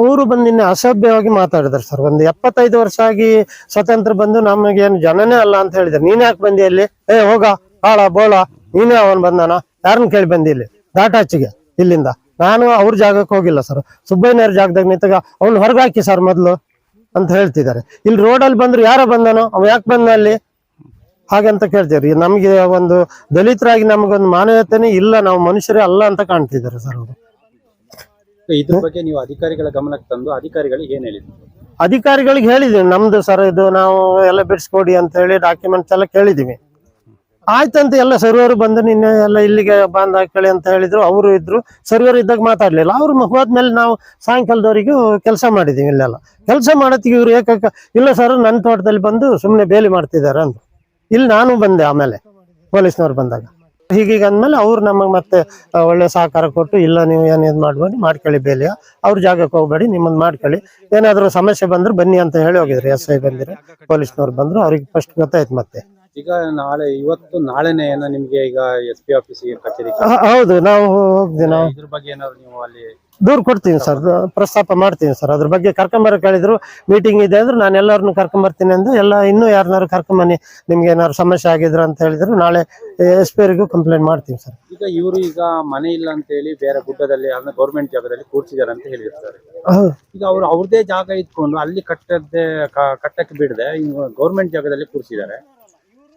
Speaker 2: ಅವರು ಬಂದಿನ್ನೆ ಅಸಭ್ಯವಾಗಿ ಮಾತಾಡಿದ್ರು ಸರ್. ಒಂದು 75 ವರ್ಷ ಆಗಿ ಸ್ವತಂತ್ರ ಬಂದು ನಮಗೇನು ಜನನೇ ಅಲ್ಲ ಅಂತ ಹೇಳಿದ್ರು. ನೀನ್ ಯಾಕೆ ಬಂದಿ ಅಲ್ಲಿ? ಹೋಗ ಹಾಳ ಬೋಳ, ನೀನೇ ಅವನ್ ಬಂದಾನ, ಯಾರನ್ನ ಕೇಳಿ ಬಂದಿ ಇಲ್ಲಿ ದಾಟಾಚಿಗೆ ಇಲ್ಲಿಂದ? ನಾನು ಅವ್ರ ಜಾಗಕ್ಕೆ ಹೋಗಿಲ್ಲ ಸರ್, ಸುಬ್ಬಯ್ಯನವ್ರ ಜಾಗದಾಗ ನಿಂತಾಗ ಅವ್ನು ಹೊರಗಾಕಿ ಸರ್ ಮೊದ್ಲು ಅಂತ ಹೇಳ್ತಿದ್ದಾರೆ. ಇಲ್ಲಿ ರೋಡಲ್ಲಿ ಬಂದ್ರು ಯಾರೋ ಬಂದಾನೋ, ಅವ್ ಯಾಕೆ ಬಂದ ಅಲ್ಲಿ ಹಾಗಂತ ಕೇಳ್ತೀವ್ರಿ. ನಮ್ಗೆ ಒಂದು ದಲಿತರಾಗಿ ನಮಗೊಂದು ಮಾನವೀಯತೆನೇ ಇಲ್ಲ, ನಾವು ಮನುಷ್ಯರೇ ಅಲ್ಲ ಅಂತ ಕಾಣ್ತಿದ್ದಾರೆ ಸರ್ ಅವರು.
Speaker 1: ಇದ್ರ ಬಗ್ಗೆ ನೀವು ಅಧಿಕಾರಿಗಳ ಗಮನಕ್ಕೆ ತಂದು ಅಧಿಕಾರಿಗಳಿಗೆ ಏನ್ ಹೇಳಿದ್ರು?
Speaker 2: ಅಧಿಕಾರಿಗಳಿಗೆ ಹೇಳಿದೀವಿ, ನಮ್ದು ಸರ್ ಇದು ನಾವು ಎಲ್ಲ ಬಿಡಿಸ್ಕೊಡಿ ಅಂತ ಹೇಳಿ ಡಾಕ್ಯುಮೆಂಟ್ಸ್ ಎಲ್ಲ ಕೇಳಿದೀವಿ. ಆಯ್ತಂತ ಎಲ್ಲ ಸರ್ವೇರು ಬಂದು ನಿನ್ನೆ ಎಲ್ಲ ಇಲ್ಲಿಗೆ ಬಂದ್ ಹಾಕೊಳ್ಳಿ ಅಂತ ಹೇಳಿದ್ರು. ಅವರು ಇದ್ರು, ಸರ್ವೇರ್ ಇದ್ದಾಗ ಮಾತಾಡ್ಲಿಲ್ಲ. ಅವ್ರು ಹೋದ್ಮೇಲೆ ನಾವು ಸಾಯಂಕಾಲದವರೆಗೂ ಕೆಲಸ ಮಾಡಿದೀವಿ. ಇಲ್ಲೆಲ್ಲ ಕೆಲಸ ಮಾಡತ್ತಿಗೆ ಇವ್ರು ಇಲ್ಲ ಸರ್ ನನ್ನ ತೋಟದಲ್ಲಿ ಬಂದು ಸುಮ್ಮನೆ ಬೇಲಿ ಮಾಡ್ತಿದ್ದಾರೆ ಅಂತ. ಇಲ್ಲಿ ನಾನು ಬಂದೆ ಆಮೇಲೆ ಪೊಲೀಸ್ನವ್ರು ಬಂದಾಗ. ಹೀಗೀಗ ಅಂದ್ಮೇಲೆ ಅವ್ರು ನಮಗೆ ಮತ್ತೆ ಒಳ್ಳೆ ಸಹಕಾರ ಕೊಟ್ಟು, ಇಲ್ಲ ನೀವು ಏನೇನು ಮಾಡ್ಬೇಡಿ, ಮಾಡ್ಕೊಳ್ಳಿ ಬೇಲಿಯ, ಅವ್ರ ಜಾಗಕ್ಕೆ ಹೋಗ್ಬೇಡಿ, ನಿಮ್ಮನ್ನು ಮಾಡ್ಕೊಳ್ಳಿ, ಏನಾದರೂ ಸಮಸ್ಯೆ ಬಂದ್ರೆ ಬನ್ನಿ ಅಂತ ಹೇಳಿ ಹೋಗಿದ್ರು. SI ಬಂದಿರು, ಪೊಲೀಸ್ನವ್ರು ಬಂದ್ರು, ಅವ್ರಿಗೆ ಫಸ್ಟ್ ಗೊತ್ತಾಯ್ತು. ಮತ್ತೆ
Speaker 1: ಈಗ ಇವತ್ತು ನಾಳೆನೇ ಏನೋ ನಿಮ್ಗೆ ಈಗ SP ಆಫೀಸಿಗೆ ಕಚೇರಿ
Speaker 2: ಹೌದು, ನಾವು ಹೋಗ್ತೀವಿ. ನಾವು
Speaker 1: ಇದ್ರ ಬಗ್ಗೆ ಏನಾದ್ರು ನೀವು ಅಲ್ಲಿ
Speaker 2: ದೂರ ಕೊಡ್ತೀನಿ ಸರ್, ಪ್ರಸ್ತಾಪ ಮಾಡ್ತೀನಿ ಸರ್. ಅದ್ರ ಬಗ್ಗೆ ಕರ್ಕೊಂಬರ ಕೇಳಿದ್ರು, ಮೀಟಿಂಗ್ ಇದೆ ಅಂದ್ರೆ ನಾನು ಎಲ್ಲರನ್ನು ಕರ್ಕೊಂಬರ್ತೀನಿ ಅಂದು, ಎಲ್ಲ ಇನ್ನೂ ಯಾರನ್ನಾರು ಕರ್ಕೊಂಬನ್ನಿ, ನಿಮ್ಗೆ ಏನಾದ್ರು ಸಮಸ್ಯೆ ಆಗಿದ್ರು ಅಂತ ಹೇಳಿದ್ರು, ನಾಳೆ SP ಅವರಿಗೂ ಕಂಪ್ಲೇಂಟ್ ಮಾಡ್ತೀವಿ ಸರ್.
Speaker 1: ಈಗ ಇವರು ಈಗ ಮನೆ ಇಲ್ಲ ಅಂತ ಹೇಳಿ ಬೇರೆ ಗುಡ್ಡದಲ್ಲಿ ಅಂದ್ರೆ ಗೌರ್ಮೆಂಟ್ ಜಾಗದಲ್ಲಿ ಕೂರ್ಸಿದಾರೆ ಅಂತ ಹೇಳಿರ್ತಾರೆ. ಈಗ ಅವ್ರು ಅವ್ರದೇ ಜಾಗ ಇಟ್ಕೊಂಡು ಅಲ್ಲಿ ಕಟ್ಟಕ್ಕೆ ಬಿಡದೆ ಗೌರ್ಮೆಂಟ್ ಜಾಗದಲ್ಲಿ ಕೂರ್ಸಿದ್ದಾರೆ.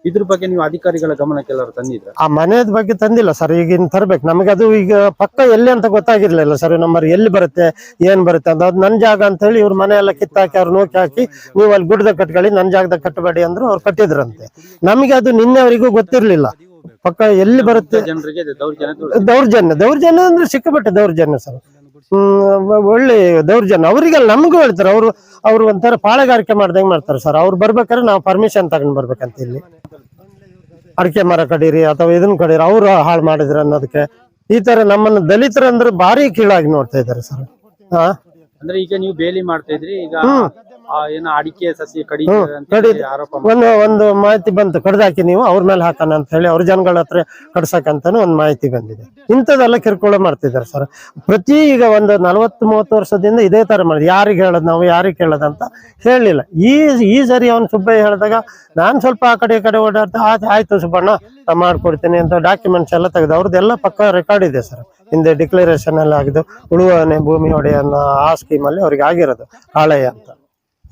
Speaker 1: ಇದ್ರ ಬಗ್ಗೆ ನೀವು ಅಧಿಕಾರಿಗಳ ಗಮನಕ್ಕೆ ಎಲ್ಲರೂ ತಂದಿದ್ರ?
Speaker 2: ಆ ಮನೆಯದ ಬಗ್ಗೆ ತಂದಿಲ್ಲ ಸರ್, ಈಗ ತರ್ಬೇಕು. ನಮಗೆ ಅದು ಈಗ ಪಕ್ಕ ಎಲ್ಲಿ ಅಂತ ಗೊತ್ತಾಗಿರ್ಲಿಲ್ಲ ಸರ್, ನಂಬರ್ ಎಲ್ಲಿ ಬರುತ್ತೆ ಏನ್ ಬರುತ್ತೆ ಅಂತ. ಅದು ನನ್ನ ಜಾಗ ಅಂತ ಹೇಳಿ ಇವ್ರ ಮನೆ ಎಲ್ಲ ಕಿತ್ತಾಕಿ ಅವ್ರು ನೋಕಿ ಹಾಕಿ, ನೀವು ಅಲ್ಲಿ ಗುಡ್ಡದಾಗ ಕಟ್ಕೊಳ್ಳಿ, ನನ್ನ ಜಾಗದಾಗ ಕಟ್ಟಬೇಡಿ ಅಂದ್ರು. ಅವ್ರು ಕಟ್ಟಿದ್ರಂತೆ. ನಮಗೆ ಅದು ನಿನ್ನೆವರೆಗೂ ಗೊತ್ತಿರ್ಲಿಲ್ಲ ಪಕ್ಕ ಎಲ್ಲಿ ಬರುತ್ತೆ.
Speaker 1: ಜನರಿಗೆ
Speaker 2: ದೌರ್ಜನ್ಯ ಅಂದ್ರೆ ಸಿಕ್ಕಾಪಟ್ಟೆ ದೌರ್ಜನ್ಯ ಸರ್. ಒಳ್ಳೆ ದೌರ್ಜನ್ಯ ಅವರಿಗೆಲ್ಲ, ನಮಗೂ ಹೇಳ್ತಾರೆ. ಅವ್ರು ಒಂಥರ ಪಾಳೆಗಾರಿಕೆ ಮಾಡ್ದಂಗೆ ಮಾಡ್ತಾರೆ ಸರ್. ಅವ್ರು ಬರ್ಬೇಕಾದ್ರೆ ನಾವು ಪರ್ಮಿಷನ್ ತಗೊಂಡ್ ಬರ್ಬೇಕಂತ. ಇಲ್ಲಿ ಅಡಿಕೆ ಮರ ಕಡೀರಿ ಅಥವಾ ಇದನ್ನ ಕಡೀರಿ, ಅವ್ರು ಹಾಳು ಮಾಡಿದ್ರು ಅನ್ನೋದಕ್ಕೆ ಈ ತರ ನಮ್ಮನ್ನ ದಲಿತರಂದ್ರೆ ಭಾರಿ ಕೀಳಾಗಿ ನೋಡ್ತಾ ಇದ್ದಾರೆ ಸರ್.
Speaker 1: ಅಂದ್ರೆ ಈಗ ನೀವು ಬೇಲಿ ಮಾಡ್ತಾ ಇದ್ರಿ, ಈಗ ಏನೋ ಅಡಿಕೆ ಸಸಿ ಕಡಿ ಆರೋಪ
Speaker 2: ಒಂದು ಮಾಹಿತಿ ಬಂತು, ಕಡ್ದಾಕಿ ನೀವು ಅವ್ರ ಮೇಲೆ ಹಾಕೋಣ ಅಂತ ಹೇಳಿ ಅವ್ರ ಜನಗಳ ಹತ್ರ ಕಡ್ಸಕ್ಕಂತಾನು ಒಂದು ಮಾಹಿತಿ ಬಂದಿದೆ. ಇಂಥದೆಲ್ಲ ಕಿರ್ಕೊಳ್ಳೋ ಮಾಡ್ತಿದ್ದಾರೆ ಸರ್. ಪ್ರತಿ ಈಗ ಒಂದು 40-30 ವರ್ಷದಿಂದ ಇದೇ ತರ ಮಾಡಿದ್ವಿ. ಯಾರಿಗೆ ಹೇಳೋದು ನಾವು, ಯಾರಿಗೆ ಕೇಳೋದಂತ ಹೇಳಲಿಲ್ಲ. ಈ ಸರಿ ಅವ್ನು ಸುಬ್ಬಯ್ಯ ಹೇಳಿದಾಗ ನಾನು ಸ್ವಲ್ಪ ಆ ಕಡೆ ಈ ಕಡೆ ಓಡಾಡ್ತಾ, ಆಯ್ತು ಸುಬ್ಬಣ್ಣ ನಾ ಮಾಡ್ಕೊಡ್ತೀನಿ ಅಂತ ಡಾಕ್ಯುಮೆಂಟ್ಸ್ ಎಲ್ಲ ತೆಗೆದು ಅವ್ರದ್ದೆಲ್ಲ ಪಕ್ಕ ರೆಕಾರ್ಡ್ ಇದೆ ಸರ್. ಹಿಂದೆ ಡಿಕ್ಲರೇಷನ್ ಎಲ್ಲ ಆಗಿದ್ದು, ಉಳುವನೆ ಭೂಮಿ ಒಡೆಯ ಅನ್ನೋ ಆ ಸ್ಕೀಮಲ್ಲಿ ಅವ್ರಿಗೆ ಆಗಿರೋದು ಕಾಳಯ್ಯ ಅಂತ.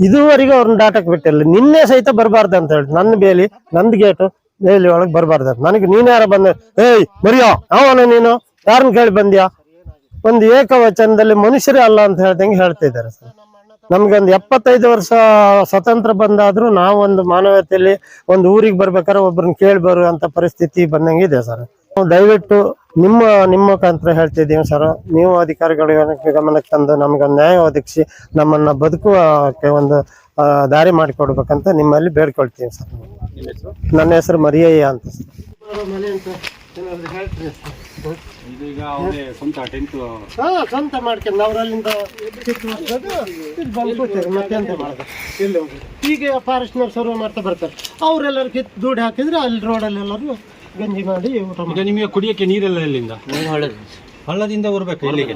Speaker 2: ಇದುವರೆಗೂ ಅವ್ರನ್ನ ಡಾಟಕ್ಕೆ ಬಿಟ್ಟಿಲ್ಲ. ನಿನ್ನೆ ಸಹಿತ ಬರಬಾರ್ದು ಅಂತ ಹೇಳಿ, ನನ್ನ ಬೇಲಿ, ನಂದ್ ಗೇಟು ಬೇಲಿ ಒಳಗೆ ಬರಬಾರ್ದು ಅಂತ. ನನಗೆ ನೀನ್ ಯಾರ ಬಂದ, ಏಯ್ ಮರಿಯೋ ಅವನ ನೀನು ಯಾರನ್ನ ಕೇಳಿ ಬಂದ್ಯಾ? ಒಂದು ಏಕವಚನದಲ್ಲಿ ಮನುಷ್ಯರೇ ಅಲ್ಲ ಅಂತ ಹೇಳ್ದಂಗೆ ಹೇಳ್ತಾ ಇದ್ದಾರೆ ಸರ್. ನಮ್ಗೊಂದು 75 ವರ್ಷ ಸ್ವತಂತ್ರ ಬಂದಾದ್ರೂ ನಾವೊಂದು ಮಾನವೀಯತೆಯಲ್ಲಿ ಒಂದು ಊರಿಗೆ ಬರ್ಬೇಕಾದ್ರೆ ಒಬ್ಬರನ್ನ ಕೇಳಿ ಬರುವಂತ ಪರಿಸ್ಥಿತಿ ಬಂದಂಗೆ ಇದೆ ಸರ್. ದಯವಿಟ್ಟು ನಿಮ್ಮ ಮುಖಾಂತರ ಹೇಳ್ತಿದ್ದೀವಿ ಸರ್, ನೀವು ಅಧಿಕಾರಿಗಳಿಗೆ ಗಮನಕ್ಕೆ ತಂದು ನಮ್ಗೊಂದು ನ್ಯಾಯ ಒದಗಿಸಿ ನಮ್ಮನ್ನ ಬದುಕುವಕ್ಕೆ ಒಂದು ದಾರಿ ಮಾಡಿಕೊಡ್ಬೇಕಂತ ನಿಮ್ಮಲ್ಲಿ ಬೇಡ್ಕೊಳ್ತೀನಿ ಸರ್. ನನ್ನ ಹೆಸರು ಮರಿಯಯ್ಯ ಅಂತ ಸರ್. ಸ್ವಂತ ಮಾಡ್ಕೊಂಡು ಅವರಲ್ಲಿಂದ ಮತ್ತೆಂತ ಮಾಡೋದು. ಹೀಗೆ ಫಾರೆಸ್ಟ್ನವ್ರು ಸರ್ವೆ ಮಾಡ್ತಾ ಬರ್ತಾರೆ. ಅವರೆಲ್ಲರೂ ಕಿತ್ತು ದುಡ್ಡು ಹಾಕಿದ್ರೆ ಅಲ್ಲಿ ರೋಡಲ್ಲಿ ಎಲ್ಲರೂ ಗಂಜಿ ಮಾಡಿ ಊಟ ಮಾಡಿ.
Speaker 1: ನಿಮಗೆ ಕುಡಿಯಕ್ಕೆ ನೀರೆಲ್ಲ ಎಲ್ಲಿಂದ? ಹಳ್ಳದಿಂದ ಬರ್ಬೇಕು. ಇಲ್ಲಿಗೆ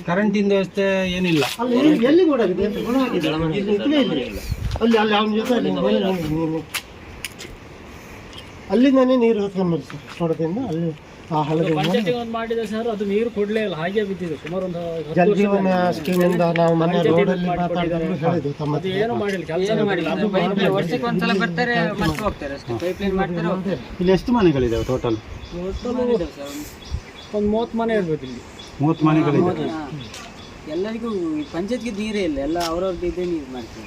Speaker 1: ಕರೆಂಟಿಂದ ವ್ಯವಸ್ಥೆ ಏನಿಲ್ಲ.
Speaker 2: ಎಲ್ಲಿ ಕೂಡ ಅಲ್ಲಿಂದಾನೇ ನೀರು ಹೊತ್ಕೊಂಡ್ಬರ್ರಿ ಸರ್. ಹೊಡದಿಂದ ಅಲ್ಲಿ ಆ ಹಳ್ಳದಿಂದ
Speaker 5: ಮಾಡಿದೆ ಸರ್. ಅದು ನೀರು ಕೊಡ್ಲೇ ಇಲ್ಲ, ಹಾಗೆ ಬಿದ್ದಿದೆ. ಸುಮಾರು ಒಂದು
Speaker 2: ಜಲ್ ಜೀವನ ಸ್ಕೀಮ್ ಇಂದ ನಾವು ಮನೆ ರೋಡಲ್ಲಿ ಮಾತಾಡಿದ್ರು ಹೇಳಿದ್ವಿ. ತಮ್ಮ
Speaker 5: ಏನು ಮಾಡಿಲ್ಲ, ಕೆಲಸ ಮಾಡಿಲ್ಲ.
Speaker 4: ವರ್ಷಕ್ಕೊಂದ್ಸಲ ಬರ್ತಾರೆ ಮತ್ತೆ ಹೋಗ್ತಾರೆ ಅಷ್ಟೇ. ಪೈಪ್ಲೈನ್ ಮಾಡ್ತಾರೆ ಹೋಗ್ತಾರೆ.
Speaker 1: ಇಲ್ಲಿ ಎಷ್ಟು ಮನೆಗಳಿದಾವೆ ಟೋಟಲ್?
Speaker 5: ಒಂದು 30 ಮನೆ ಇರ್ಬೇಕು ಇಲ್ಲಿ.
Speaker 1: 30 ಮನೆಗಳಿದೆ.
Speaker 4: ಎಲ್ಲರಿಗೂ ಪಂಚಾಯತ್ಗೆ ನೀರೇ ಇಲ್ಲ, ಎಲ್ಲ ಅವ್ರವ್ರದ್ದು ಇದೇ ನೀರು ಮಾಡ್ತಾರೆ.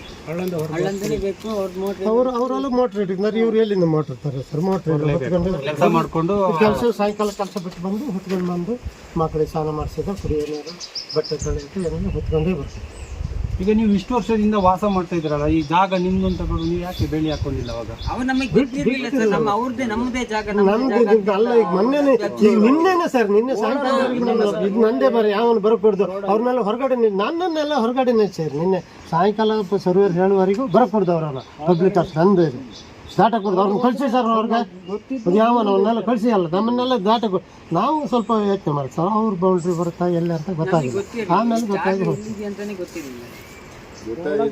Speaker 4: ಹಳ್ಳಂದನೇ ಬೇಕು.
Speaker 2: ಅವರೆಲ್ಲ ಮೋಟ್ರ್ ಇಟ್ಟಿದ್ದಾರೆ. ಇವ್ರು ಎಲ್ಲಿಂದ ಮೋಟ್ರ್ ಇರ್ತಾರೆ ಸರ್? ಮೋಟ್ರ್
Speaker 1: ಕೆಲಸ ಮಾಡ್ಕೊಂಡು
Speaker 2: ಸಾಯಂಕಾಲ ಕೆಲಸ ಬಿಟ್ಟು ಬಂದು ಹೊತ್ಕೊಂಡು ಬಂದು ಮಕ್ಕಳಿಗೆ ಸ್ನಾನ ಮಾಡಿಸಿದ, ಕುಡಿಯೋ ನೀರು, ಬಟ್ಟೆ ತೊಳೆಯಿಟ್ಟು ಏನೇನು ಹೊತ್ಕೊಂಡೇ ಬರ್ತಾರೆ.
Speaker 1: ಈಗ ನೀವು ಇಷ್ಟು ವರ್ಷದಿಂದ ವಾಸ ಮಾಡ್ತಾ ಇದ್ರಲ್ಲ, ಈ ಜಾಗ ನಿಮ್ದು ಅಂತ ನೀವು ಯಾಕೆ ಬೇಲಿ ಹಾಕೊಂಡಿಲ್ಲ ಅವಾಗ?
Speaker 4: ಅವಾಗ ನಮಗೆ ಗೊತ್ತಿರಲಿಲ್ಲ ಸರ್. ಅವ್ರದ್ದೇ ನಮ್ಮದೇ ಜಾಗ.
Speaker 2: ನಮ್ದು ಅಲ್ಲ. ಈಗ ಮೊನ್ನೆನೆ, ಈಗ ನಿನ್ನೆನೆ ಸರ್, ನಿನ್ನೆ ಸಾಯಂಕಾಲ ಇದು ನಂದೇ ಬರ ಯಾವನು ಬರಕೂಡ್ದು. ಅವ್ರನ್ನೆಲ್ಲ ಹೊರಗಡೆ ನನ್ನನ್ನೆಲ್ಲ ಹೊರಗಡೆ ಸೇರಿ ನಿನ್ನೆ ಸಾಯಂಕಾಲ ಸರ್ವೇರ್ ಹೇಳುವವರೆಗೂ ಬರಕೂಡ್ದು. ಅವರಲ್ಲ ಪಬ್ಲಿಕ್ ಅಷ್ಟು ನಂದು ಇದು ದಾಟ ಕೊಡ್ದು ಅವ್ರನ್ನ ಕಳಿಸಿ ಸರ್. ಅವ್ರಿಗೆ ಯಾವನ ಅವನ್ನೆಲ್ಲ ಕಳಿಸಿ ಅಲ್ಲ, ನಮ್ಮನ್ನೆಲ್ಲ ದಾಟ ನಾವು ಸ್ವಲ್ಪ ಯೋಚನೆ ಮಾಡಿ ಸರ್. ಅವ್ರ ಬೌಂಡ್ರಿ ಬರುತ್ತಾ ಎಲ್ಲಿ ಅಂತ ಗೊತ್ತಾಗಿಲ್ಲ. ಆಮೇಲೆ ಗೊತ್ತಾಗಿ
Speaker 4: ಅಂತಾನೆ ಗೊತ್ತಿರಲಿಲ್ಲ.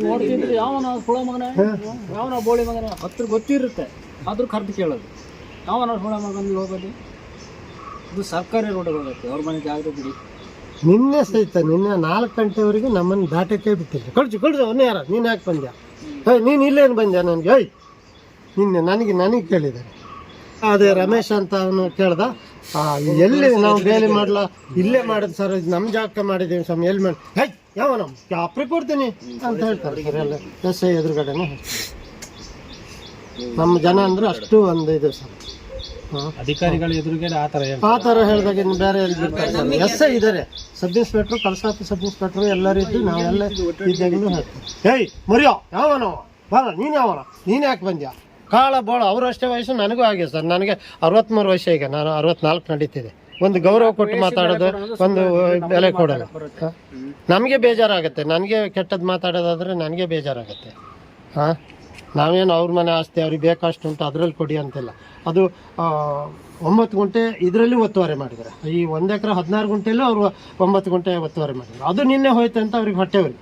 Speaker 5: ನೋಡ್ತಿದ್ರೆ ಯಾವನ ಸುಳ ಮಗನ, ಯಾವನ ಬೋಳಿ ಮಗನ ಹತ್ರ ಗೊತ್ತಿರುತ್ತೆ, ಆದ್ರೂ ಕರೆದು ಕೇಳೋದು. ಯಾವನ ಸುಳ ಮಗನಿಗೆ ಹೋಗೋದು. ಇದು ಸರ್ಕಾರಿ ರೋಡಿಗೆ ಹೋಗುತ್ತೆ, ಅವ್ರ ಮನೆ ಜಾಗ ಬಿಡಿ.
Speaker 2: ನಿನ್ನೆ ಸಹಿತ ನಿನ್ನೆ 4 ಗಂಟೆವರೆಗೂ ನಮ್ಮನ್ನು ದಾಟಕ್ಕೆ ಬಿಟ್ಟಿದ್ರು. ಕಳ್ಸು ಅವನೇ ಯಾರ, ನೀನು ಯಾಕೆ ಬಂದ್ಯಾ? ನೀನು ಇಲ್ಲೇನು ಬಂದ್ಯಾ ನನಗೆ? ನಿನ್ನೆ ನನಗೆ ಕೇಳಿದ್ದಾರೆ. ಅದೇ ರಮೇಶ್ ಅಂತ ಅವನು ಕೇಳ್ದ, ಎಲ್ಲಿ ನಾವು ಬೇಲಿ ಮಾಡಲ್ಲ, ಇಲ್ಲೇ ಮಾಡಿದ್ ಸರ್, ನಮ್ಮ ಜಾಗಕ್ಕೆ ಮಾಡಿದ್ದೀವಿ ಸ್ವಾಮಿ, ಎಲ್ಲಿ ಮಾಡಿ ಯಾವ ನಮ್ಮ ಅಪ್ರಿ ಕೊಡ್ತೀನಿ ಅಂತ ಹೇಳ್ತಾರೆ ಸರ್. ಎಲ್ಲ SI ಎದುರುಗಡೆನೆ ನಮ್ಮ ಜನ ಅಂದ್ರೆ ಅಷ್ಟು ಒಂದು ಇದು ಸರ್.
Speaker 1: ಅಧಿಕಾರಿಗಳ ಎದುರುಗಡೆ ಆ ಥರ
Speaker 2: ಹೇಳಿದಾಗ ಇನ್ನು ಬೇರೆ ಎಲ್ಲಿ ಬಿಡ್ತಾರೆ ಸರ್. SI ಇದ್ದಾರೆ, ಸಬ್ ಇನ್ಸ್ಪೆಕ್ಟ್ರು, ಕಳಸಾಪಿ ಸಬ್ ಇನ್ಸ್ಪೆಕ್ಟ್ರು ಎಲ್ಲರೂ ಇದ್ದು ನಾವೆಲ್ಲ ಇದ್ದಾಗೂ ಹೇಳ್ತೀವಿ. ಮರಿಯೋ ಯಾವ ನಾವು ಬರ ನೀನು ಯಾವನ ನೀನು ಯಾಕೆ ಬಂದ್ಯಾ ಕಾಳ ಬೋಳ ಅವರು ಅಷ್ಟೇ ವಯಸ್ಸು ನನಗೂ ಆಗಿದೆ ಸರ್. ನನಗೆ 63 ವರ್ಷ, ಈಗ ನಾನು 64 ನಡೀತಿದೆ. ಒಂದು ಗೌರವ ಕೊಟ್ಟು ಮಾತಾಡೋದು, ಒಂದು ಬೆಲೆ ಕೊಡೋದು. ನಮಗೆ ಬೇಜಾರಾಗುತ್ತೆ, ನನಗೆ ಕೆಟ್ಟದ್ದು ಮಾತಾಡೋದಾದ್ರೆ ನನಗೆ ಬೇಜಾರಾಗುತ್ತೆ. ಹಾಂ, ನಾವೇನು ಅವ್ರ ಮನೆ ಆಸ್ತಿ ಅವ್ರಿಗೆ ಬೇಕಷ್ಟು ಉಂಟು ಅದರಲ್ಲಿ ಕೊಡಿ ಅಂತಿಲ್ಲ. ಅದು 9 ಗುಂಟೆ ಇದರಲ್ಲಿ ಒತ್ತುವರಿ ಮಾಡಿದ್ದಾರೆ. ಈ 1 ಎಕರೆ 16 ಗುಂಟೆಯಲ್ಲೂ ಅವರು 9 ಗುಂಟೆ ಒತ್ತುವರಿ ಮಾಡಿದ್ದಾರೆ. ಅದು ನಿನ್ನೆ ಹೋಯ್ತು ಅಂತ ಅವ್ರಿಗೆ ಹೊಟ್ಟೆವ್ರಿ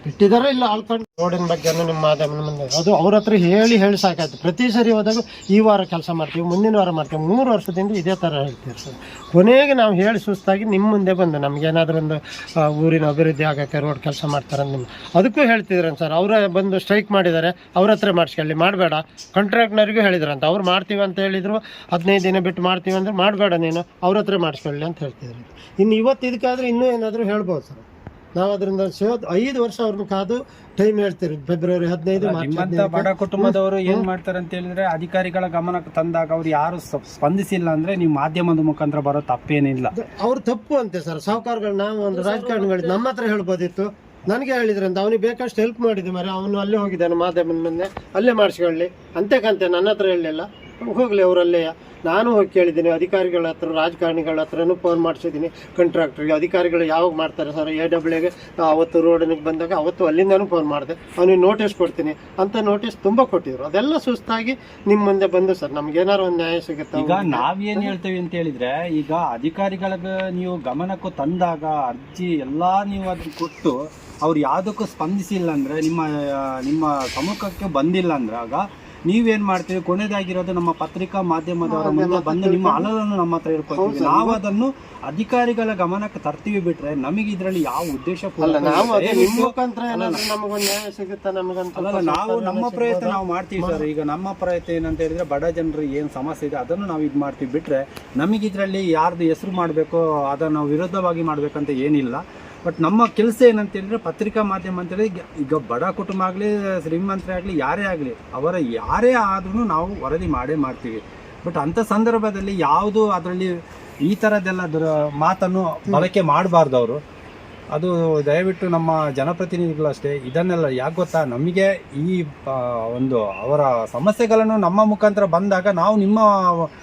Speaker 2: ಬಿಟ್ಟಿದ್ದಾರೆ. ಇಲ್ಲ ಆಳ್ಕೊಂಡು ರೋಡಿನ ಬಗ್ಗೆ ನಿಮ್ಮ ಮಾಧ್ಯಮದ ಮುಂದೆ ಅದು ಅವ್ರ ಹತ್ರ ಹೇಳಿ ಸಾಕಾಯ್ತು. ಪ್ರತಿ ಸರಿ ಹೋದಾಗ ಈ ವಾರ ಕೆಲಸ ಮಾಡ್ತೀವಿ, ಮುಂದಿನ ವಾರ ಮಾಡ್ತೀವಿ, 3 ವರ್ಷದಿಂದ ಇದೇ ಥರ ಹೇಳ್ತೀವಿ ಸರ್. ಕೊನೆಗೆ ನಾವು ಹೇಳಿ ಸುಸ್ತಾಗಿ ನಿಮ್ಮ ಮುಂದೆ ಬಂದು ನಮಗೇನಾದರೂ ಒಂದು ಊರಿನ ಅಭಿವೃದ್ಧಿ ಆಗೋಕ್ಕೆ ರೋಡ್ ಕೆಲಸ ಮಾಡ್ತಾರೆ ನಿಮ್ಮ ಅದಕ್ಕೂ ಹೇಳ್ತಿದ್ರಂತ ಸರ್. ಅವರೇ ಬಂದು ಸ್ಟ್ರೈಕ್ ಮಾಡಿದ್ದಾರೆ, ಅವ್ರ ಹತ್ರ ಮಾಡಿಸ್ಕೊಳ್ಳಿ, ಮಾಡಬೇಡ. ಕಾಂಟ್ರಾಕ್ಟ್ನವ್ರಿಗೂ ಹೇಳಿದ್ರಂತ, ಅವ್ರು ಮಾಡ್ತೀವಿ ಅಂತ ಹೇಳಿದ್ರು, 15 ದಿನ ಬಿಟ್ಟು ಮಾಡ್ತೀವಿ ಅಂದ್ರೆ ಮಾಡಬೇಡ ನೀನು, ಅವ್ರ ಹತ್ರ ಮಾಡಿಸ್ಕೊಳ್ಳಿ ಅಂತ ಹೇಳ್ತಿದ್ರು. ಇನ್ನು ಇವತ್ತು ಇದಕ್ಕಾದರೆ ಇನ್ನೂ ಏನಾದರೂ ಹೇಳ್ಬೋದು ಸರ್. ನಾವು ಅದರಿಂದ 5 ವರ್ಷ ಅವ್ರನ್ನ ಕಾದು ಟೈಮ್ ಹೇಳ್ತೀವಿ. ಫೆಬ್ರವರಿ 15
Speaker 1: ನಿಮ್ಮಂತ ಬಡ ಕುಟುಂಬದವರು ಏನ್ ಮಾಡ್ತಾರೆ ಅಂತ ಹೇಳಿದ್ರೆ, ಅಧಿಕಾರಿಗಳ ಗಮನಕ್ಕೆ ತಂದಾಗ ಅವ್ರು ಯಾರು ಸ್ಪಂದಿಸಿಲ್ಲ ಅಂದ್ರೆ ನೀವು ಮಾಧ್ಯಮದ ಮುಖಾಂತರ ಬರೋ ತಪ್ಪೇನಿಲ್ಲ.
Speaker 2: ಅವ್ರು ತಪ್ಪು ಅಂತೆ ಸರ್. ಸಾಹುಕಾರಗಳು ನಾವು ಒಂದು ರಾಜಕಾರಣಿಗಳು ನಮ್ಮ ಹತ್ರ ಹೇಳ್ಬೋದಿತ್ತು. ನನಗೆ ಹೇಳಿದ್ರಂತ, ಅವನಿಗೆ ಬೇಕಷ್ಟು ಹೆಲ್ಪ್ ಮಾಡಿದ್ದೆ ಮರೆ, ಅವನು ಅಲ್ಲೇ ಹೋಗಿದ್ದಾನೆ ಮಾಧ್ಯಮದ ಮುಂದೆ, ಅಲ್ಲೇ ಮಾಡಿಸ್ಕೊಳ್ಳಿ ಅಂತೆ ನನ್ನ ಹತ್ರ ಹೇಳಲಿಲ್ಲ. ಹೋಗಲಿ ಅವರಲ್ಲೇ. ನಾನು ಹೋಗಿ ಕೇಳಿದ್ದೀನಿ ಅಧಿಕಾರಿಗಳ ಹತ್ರ, ರಾಜಕಾರಣಿಗಳ ಹತ್ರನೂ ಫೋನ್ ಮಾಡಿಸಿದ್ದೀನಿ, ಕಾಂಟ್ರಾಕ್ಟ್ರಿಗೆ. ಅಧಿಕಾರಿಗಳು ಯಾವಾಗ ಮಾಡ್ತಾರೆ ಸರ್, AWಗೆ ಅವತ್ತು ರೋಡಿಗೆ ಬಂದಾಗ ಅವತ್ತು ಅಲ್ಲಿಂದನೂ ಫೋನ್ ಮಾಡಿದೆ, ಅವನಿಗೆ ನೋಟಿಸ್ ಕೊಡ್ತೀನಿ ಅಂತ ನೋಟಿಸ್ ತುಂಬ ಕೊಟ್ಟಿದ್ರು. ಅದೆಲ್ಲ ಸುಸ್ತಾಗಿ ನಿಮ್ಮ ಮುಂದೆ ಬಂದು ಸರ್ ನಮ್ಗೇನಾರು ಒಂದು ನ್ಯಾಯ ಸಿಗುತ್ತೆ.
Speaker 1: ಈಗ ನಾವೇನ್ ಹೇಳ್ತೇವೆ ಅಂತ ಹೇಳಿದ್ರೆ, ಈಗ ಅಧಿಕಾರಿಗಳಿಗೆ ನೀವು ಗಮನಕ್ಕೂ ತಂದಾಗ ಅರ್ಜಿ ಎಲ್ಲಾ ನೀವು ಅದನ್ನ ಕೊಟ್ಟು ಅವ್ರು ಯಾವುದಕ್ಕೂ ಸ್ಪಂದಿಸಿಲ್ಲ ಅಂದ್ರೆ, ನಿಮ್ಮ ಸಮ್ಮುಖಕ್ಕೆ ಬಂದಿಲ್ಲ ಅಂದ್ರೆ, ಆಗ ನೀವೇನ್ ಮಾಡ್ತೀವಿ, ಕೊನೆಯದಾಗಿರೋದು ನಮ್ಮ ಪತ್ರಿಕಾ ಮಾಧ್ಯಮದವರ ಮುಂದೆ ಬಂದು ನಿಮ್ಮ ಅಲಲನ್ನು ನಮ್ಮ ಹತ್ರ ಹೇಳ್ಕೊಳ್ತೀವಿ. ನಾವು ಅದನ್ನು ಅಧಿಕಾರಿಗಳ ಗಮನಕ್ಕೆ ತರ್ತೀವಿ. ಬಿಟ್ರೆ ನಮಗೆ ಇದರಲ್ಲಿ ಯಾವ ಉದ್ದೇಶ ನಾವು ನಮ್ಮ ಪ್ರಯತ್ನ ನಾವು ಮಾಡ್ತೀವಿ ಸರ್. ಈಗ ನಮ್ಮ ಪ್ರಯತ್ನ ಏನಂತ ಹೇಳಿದ್ರೆ, ಬಡ ಜನರು ಏನ್ ಸಮಸ್ಯೆ ಇದೆ ಅದನ್ನು ನಾವು ಇದು ಮಾಡ್ತೀವಿ. ಬಿಟ್ರೆ ನಮಗೆ ಇದರಲ್ಲಿ ಯಾರ್ದು ಹೆಸರು ಮಾಡಬೇಕು, ಅದನ್ನು ನಾವು ವಿರೋಧವಾಗಿ ಮಾಡ್ಬೇಕಂತ ಏನಿಲ್ಲ. ಬಟ್ ನಮ್ಮ ಕೆಲಸ ಏನಂತ ಹೇಳಿದ್ರೆ, ಪತ್ರಿಕಾ ಮಾಧ್ಯಮ ಅಂತೇಳಿ ಈಗ ಬಡ ಕುಟುಂಬ ಆಗಲಿ, ಶ್ರೀಮಂತರೇ ಆಗಲಿ, ಯಾರೇ ಆಗಲಿ, ಅವರ ಯಾರೇ ಆದ್ರೂ ನಾವು ವರದಿ ಮಾಡೇ ಮಾಡ್ತೀವಿ. ಬಟ್ ಅಂಥ ಸಂದರ್ಭದಲ್ಲಿ ಯಾವುದು ಅದರಲ್ಲಿ ಈ ಥರದ್ದೆಲ್ಲ ಮಾತನ್ನು ಬಳಕೆ ಮಾಡಬಾರ್ದು ಅವರು. ಅದು ದಯವಿಟ್ಟು ನಮ್ಮ ಜನಪ್ರತಿನಿಧಿಗಳು ಅಷ್ಟೇ ಇದನ್ನೆಲ್ಲ ಯಾಕೆ ಗೊತ್ತಾ, ನಮಗೆ ಈ ಒಂದು ಅವರ ಸಮಸ್ಯೆಗಳನ್ನು ನಮ್ಮ ಮುಖಾಂತರ ಬಂದಾಗ ನಾವು ನಿಮ್ಮ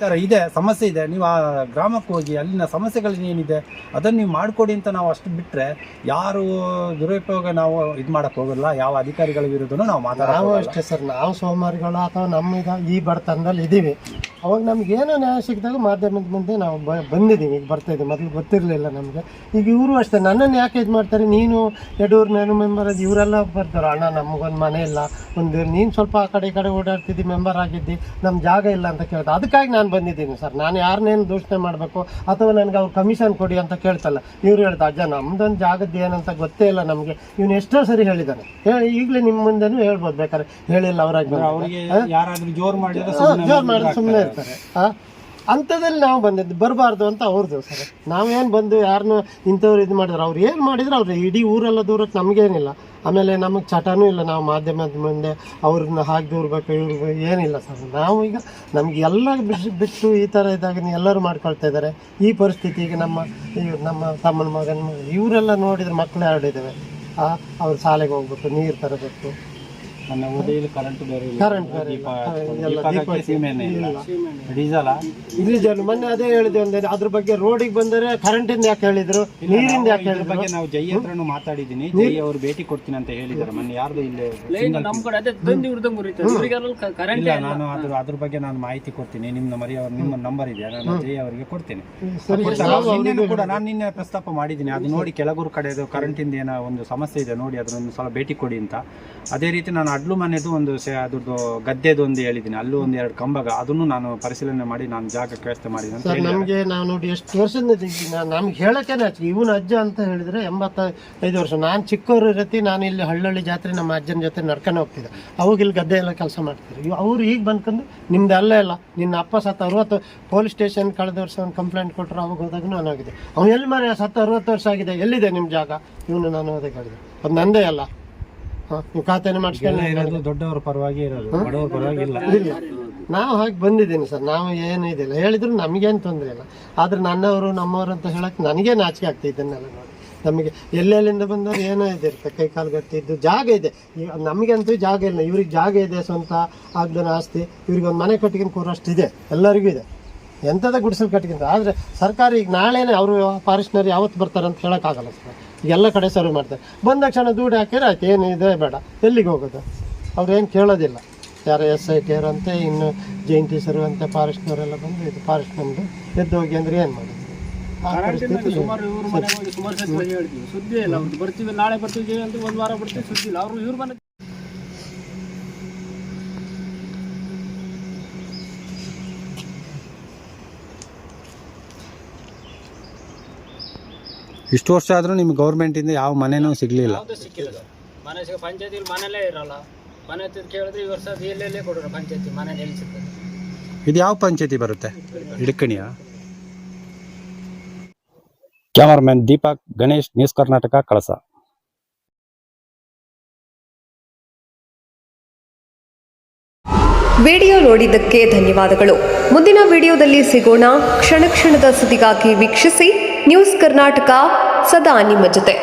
Speaker 1: ಥರ ಇದೆ ಸಮಸ್ಯೆ ಇದೆ, ನೀವು ಆ ಗ್ರಾಮಕ್ಕೆ ಹೋಗಿ ಅಲ್ಲಿನ ಸಮಸ್ಯೆಗಳೇನಿದೆ ಅದನ್ನು ನೀವು ಮಾಡಿಕೊಡಿ ಅಂತ ನಾವು ಅಷ್ಟು ಬಿಟ್ಟರೆ ಯಾರು ದುರುಪಯೋಗ ನಾವು ಇದು ಮಾಡೋಕ್ಕೆ ಹೋಗಲ್ಲ. ಯಾವ ಅಧಿಕಾರಿಗಳ ವಿರುದ್ಧನೂ ನಾವು
Speaker 2: ನಾವು ಅಷ್ಟೇ ಸರ್. ನಾವು ಸೋಮಾರಿಗಳು ಅಥವಾ ನಮ್ಮ ಈ ಬಡತನದಲ್ಲಿ ಇದ್ದೀವಿ. ಅವಾಗ ನಮ್ಗೆ ಏನೋ ನ್ಯಾಯ ಸಿಕ್ಕಿದಾಗ ಮಾಧ್ಯಮದ ಮುಂದೆ ನಾವು ಬಂದಿದ್ದೀವಿ, ಈಗ ಬರ್ತಾಯಿದ್ದೀವಿ. ಮೊದಲು ಗೊತ್ತಿರಲಿಲ್ಲ ನಮಗೆ. ಈಗ ಇವರು ಅಷ್ಟೇ ನನ್ನನ್ನು ಯಾಕೆ ಇದು ಮಾಡ್ತಾರೆ, ನೀನು ಯಡೂರು ನಾನು ಮೆಂಬರ್ ಅದು, ಇವರೆಲ್ಲ ಬರ್ತಾರೆ, ಅಣ್ಣ ನಮಗೊಂದು ಮನೆ ಇಲ್ಲ, ಒಂದು ನೀನು ಸ್ವಲ್ಪ ಆ ಕಡೆ ಓಡಾಡ್ತಿದ್ದಿ, ಮೆಂಬರ್ ಆಗಿದ್ದಿ, ನಮ್ಮ ಜಾಗ ಇಲ್ಲ ಅಂತ ಕೇಳ್ತಾ. ಅದಕ್ಕಾಗಿ ನಾನು ಬಂದಿದ್ದೀನಿ ಸರ್. ನಾನು ಯಾರನ್ನೇನು ದೂಷಣೆ ಮಾಡಬೇಕು ಅಥವಾ ನನಗೆ ಅವ್ರು ಕಮಿಷನ್ ಕೊಡಿ ಅಂತ ಕೇಳ್ತಲ್ಲ. ಇವ್ರು ಹೇಳ್ತಾ, ಅಜ್ಜ ನಮ್ದೊಂದು ಜಾಗದ್ದು ಏನಂತ ಗೊತ್ತೇ ಇಲ್ಲ ನಮಗೆ, ಇವನು ಎಷ್ಟೋ ಸರಿ ಹೇಳಿದ್ದಾನೆ. ಈಗಲೇ ನಿಮ್ಮ ಮುಂದೆನೂ ಹೇಳ್ಬೋದು, ಬೇಕಾದ್ರೆ ಹೇಳಿಲ್ಲ ಅವರಾಗಿ
Speaker 1: ಜೋರು
Speaker 2: ಮಾಡಿದ್ರೆ ಸುಮ್ಮನೆ ಇರ್ತಾರೆ. ಅಂಥದ್ದಲ್ಲಿ ನಾವು ಬಂದಿದ್ದು ಬರಬಾರ್ದು ಅಂತ ಅವ್ರದ್ದು ಸರ್. ನಾವೇನು ಬಂದು ಯಾರನ್ನೂ ಇಂಥವ್ರು ಇದು ಮಾಡಿದ್ರು, ಅವ್ರು ಏನು ಮಾಡಿದ್ರು ಅವ್ರು ಇಡೀ ಊರೆಲ್ಲ ದೂರಕ್ಕೆ ನಮಗೇನಿಲ್ಲ. ಆಮೇಲೆ ನಮಗೆ ಚಟನೂ ಇಲ್ಲ, ನಾವು ಮಾಧ್ಯಮದ ಮುಂದೆ ಅವ್ರನ್ನ ಹಾಕಿ ದೂರಬೇಕು ಇವ್ರಿಗೆ ಏನಿಲ್ಲ ಸರ್. ನಾವು ಈಗ ನಮ್ಗೆ ಎಲ್ಲ ಬಿಟ್ಟು ಈ ಥರ ಇದ್ದಾಗ ಎಲ್ಲರೂ ಮಾಡ್ಕೊಳ್ತಾ ಇದ್ದಾರೆ. ಈ ಪರಿಸ್ಥಿತಿ ಈಗ ನಮ್ಮ ತಮ್ಮನ ಮಗನ ಇವರೆಲ್ಲ ನೋಡಿದ್ರೆ ಮಕ್ಕಳು 2 ಇದ್ದಾವೆ. ಅವ್ರು ಶಾಲೆಗೆ ಹೋಗ್ಬೇಕು, ನೀರು ತರಬೇಕು,
Speaker 1: ಕರೆಂಟ್ ಬೇರೆ
Speaker 2: ಡೀಸೆಲ್. ಮೊನ್ನೆ ಅದೇ ಹೇಳಿದೆ, ಅದ್ರ ಬಗ್ಗೆ ರೋಡಿಗೆ ಬಂದರೆ ಕರೆಂಟಿಂದ ಯಾಕೆ ಹೇಳಿದ್ರು, ನೀರಿಂದ ಯಾಕೆ ಹೇಳಿದ್ರು
Speaker 1: ಬಗ್ಗೆ ನಾವು ಜೈ ಹತ್ರನು ಮಾತಾಡಿದ್ದೀನಿ. ಜೈ ಅವರು ಭೇಟಿ ಕೊಡ್ತೀನಿ ಅಂತ ಹೇಳಿದ್ದಾರೆ ಮೊನ್ನೆ. ಯಾರ್ದು ಇಲ್ಲಿ ನಾನು ಅದ್ರ ಬಗ್ಗೆ ನಾನು ಮಾಹಿತಿ ಕೊಡ್ತೀನಿ. ನಿಮ್ಮ ನಂಬರ್ ಇದೆಯಾ, ನಾನು ಜೈ ಅವರಿಗೆ ಕೊಡ್ತೀನಿ. ಕೂಡ ನಾನು ನಿನ್ನೆ ಪ್ರಸ್ತಾಪ ಮಾಡಿದ್ದೀನಿ, ಅದು ನೋಡಿ ಕೆಳಗೂರು ಕಡೆದು ಕರೆಂಟಿಂದ ಏನೋ ಒಂದು ಸಮಸ್ಯೆ ಇದೆ ನೋಡಿ, ಅದನ್ನೊಂದು ಸಲ ಭೇಟಿ ಕೊಡಿ ಅಂತ. ಅದೇ ರೀತಿ ನಾನು ಅಡ್ಲು ಮನೆದು ಒಂದು ಅದ್ರದ್ದು ಗದ್ದೆದು ಒಂದು ಹೇಳಿದ್ದೀನಿ, ಅಲ್ಲೂ 1-2 ಕಂಬ, ಅದನ್ನು ನಾನು ಪರಿಶೀಲನೆ ಮಾಡಿ ನಾನು ಜಾಗಕ್ಕೆ ವ್ಯವಸ್ಥೆ ಮಾಡಿದ್ದೀನಿ
Speaker 2: ಸರ್. ನಮಗೆ ನಾವು ನೋಡಿ ಎಷ್ಟು ವರ್ಷದಿಂದ ನಮ್ಗೆ ಹೇಳಕ್ಕೆ ಇವನು ಅಜ್ಜ ಅಂತ ಹೇಳಿದ್ರೆ 85 ವರ್ಷ. ನಾನು ಚಿಕ್ಕವರು ಇರತ್ತಿ, ನಾನು ಇಲ್ಲಿ ಹಳ್ಳಿ ಜಾತ್ರೆ ನಮ್ಮ ಅಜ್ಜನ ಜೊತೆ ನಡ್ಕೊಂಡು ಹೋಗ್ತಿದ್ದೆ. ಅವಾಗ ಇಲ್ಲಿ ಗದ್ದೆ ಎಲ್ಲ ಕೆಲಸ ಮಾಡ್ತಿದ್ರು. ಅವ್ರು ಈಗ ಬಂದ್ಕೊಂಡು ನಿಮ್ದು ಅಲ್ಲೇ ಇಲ್ಲ, ನಿನ್ನ ಅಪ್ಪ ಸತ್ತು 60 ಪೊಲೀಸ್ ಸ್ಟೇಷನ್ ಕಳೆದ ವರ್ಷ ಒಂದು ಕಂಪ್ಲೇಂಟ್ ಕೊಟ್ಟರು. ಅವಾಗ ಹೋದಾಗ ನಾನು ಆಗಿದೆ, ಅವ್ನು ಎಲ್ಲಿ ಮನೆ ಸತ್ತು 60 ವರ್ಷ ಆಗಿದೆ, ಎಲ್ಲಿದೆ ನಿಮ್ಮ ಜಾಗ? ಇವನು ನಾನು ಹೋದಾಗ ಹೇಳಿದೆ, ಅದು ನಂದೇ ಅಲ್ಲ, ನೀವು ಖಾತೆನೇ ಮಾಡಿಸ್ಕೊಂಡು
Speaker 1: ದೊಡ್ಡವ್ರ ಪರವಾಗಿ ಇರೋದು, ಬಡವ್ರ ಪರವಾಗಿ ಇಲ್ಲ.
Speaker 2: ನಾವು ಹಾಗೆ ಬಂದಿದ್ದೀನಿ ಸರ್. ನಾವು ಏನು ಇದಿಲ್ಲ ಹೇಳಿದ್ರು ನಮಗೇನು ತೊಂದರೆ ಇಲ್ಲ. ಆದರೆ ನನ್ನವರು ನಮ್ಮವರು ಅಂತ ಹೇಳಕ್ಕೆ ನನಗೇ ನಾಚಿಕೆ ಆಗ್ತದೆ ಇದನ್ನೆಲ್ಲ ನೋಡಿ. ನಮಗೆ ಎಲ್ಲೆಲ್ಲಿಂದ ಬಂದವರು ಏನೋ ಇದಿರುತ್ತೆ, ಕೈ ಕಾಲು ಗಟ್ಟಿ ಇದ್ದು ಜಾಗ ಇದೆ. ಈಗ ನಮಗಂತೂ ಜಾಗ ಇಲ್ಲ, ಇವ್ರಿಗೆ ಜಾಗ ಇದೆ, ಸ್ವಂತ ಆಗ್ದನ ಆಸ್ತಿ, ಇವ್ರಿಗೆ ಒಂದು ಮನೆ ಕಟ್ಕೊಂಡು ಕೂರೋಷ್ಟು ಇದೆ, ಎಲ್ಲರಿಗೂ ಇದೆ, ಎಂಥದ ಗುಡಿಸಲು ಕಟ್ಕೊಂಡು. ಆದರೆ ಸರ್ಕಾರ ಈಗ ನಾಳೆನೇ ಅವರು ಫಾರೆಸ್ಟ್ನವ್ರು ಯಾವತ್ತು ಬರ್ತಾರೆ ಅಂತ ಹೇಳೋಕ್ಕಾಗಲ್ಲ ಸರ್. ಈಗ ಎಲ್ಲ ಕಡೆ ಸರ್ವ್ ಮಾಡ್ತಾರೆ, ಬಂದ ತಕ್ಷಣ ದುಡ್ಡು ಹಾಕಿದ್ರೆ ಆಯ್ತು, ಏನು ಇದೆ ಬೇಡ, ಎಲ್ಲಿಗೆ ಹೋಗೋದು, ಅವ್ರೇನು ಕೇಳೋದಿಲ್ಲ. ಯಾರು SIT ಅಂತೆ, ಇನ್ನು ಜಯಂತಿ ಸರ್ವ್ ಅಂತೆ, ಫಾರೆಸ್ಟ್ನವರೆಲ್ಲ ಬಂದು ಇದು ಫಾರೆಸ್ಟ್ ನಮ್ಮದು ಎದ್ದು ಹೋಗಿ ಅಂದರೆ ಏನು ಮಾಡೋದು? ಆ ಪರಿಸ್ಥಿತಿ
Speaker 5: ಸುಮಾರು ಇವ್ರ ಮನೆಗೆ ಹೋಗಿ ಸುಮಾರು ಸತಿ ಹೇಳಿದ್ವಿ, ಸುದ್ದಿ ಇಲ್ಲ. ಅವ್ರು ಬರ್ತೀವಿ, ನಾಳೆ ಬರ್ತೀವಿ ಅಂತ ಒಂದು ವಾರ ಬರ್ತೀವಿ, ಸುದ್ದಿ ಇಲ್ಲ. ಅವರು ಇವ್ರ ಮನೆ
Speaker 1: ಇಷ್ಟು ವರ್ಷ ಆದರೂ ನಿಮ್ಗೆ ಗೌರ್ಮೆಂಟಿಂದ ಯಾವ ಮನೆನೂ ಸಿಗಲಿಲ್ಲ?
Speaker 5: ಯಾವುದು ಸಿಕ್ಕಿಲ್ಲ ಸರ್. ಮನೆ ಪಂಚಾಯತಿಲಿ ಮನೆಯಲ್ಲೇ ಇರಲ್ಲ. ಮನೆ ಹತ್ತಿರ ಕೇಳಿದ್ರೆ ಈ ವರ್ಷ ಎಲ್ಲೆಲ್ಲೇ ಕೊಡೋರು ಪಂಚಾಯತಿ ಮನೆ ನಿಲ್ಲಿಸುತ್ತದೆ.
Speaker 1: ಇದು ಯಾವ ಪಂಚಾಯತಿ ಬರುತ್ತೆ? ಇಡಕಣಿಯ? ಕ್ಯಾಮರಾಮನ್ ದೀಪಕ್, ಗಣೇಶ್, ನ್ಯೂಸ್ ಕರ್ನಾಟಕ, ಕಳಸ.
Speaker 6: ವಿಡಿಯೋ ನೋಡಿದ್ದಕ್ಕೆ ಧನ್ಯವಾದಗಳು. ಮುಂದಿನ ವಿಡಿಯೋದಲ್ಲಿ ಸಿಗೋಣ. ಕ್ಷಣ ಕ್ಷಣದ ಸುದ್ದಿಗಾಗಿ ವೀಕ್ಷಿಸಿ ನ್ಯೂಸ್ ಕರ್ನಾಟಕ, ಸದಾ ನಿಮ್ಮ ಜೊತೆ.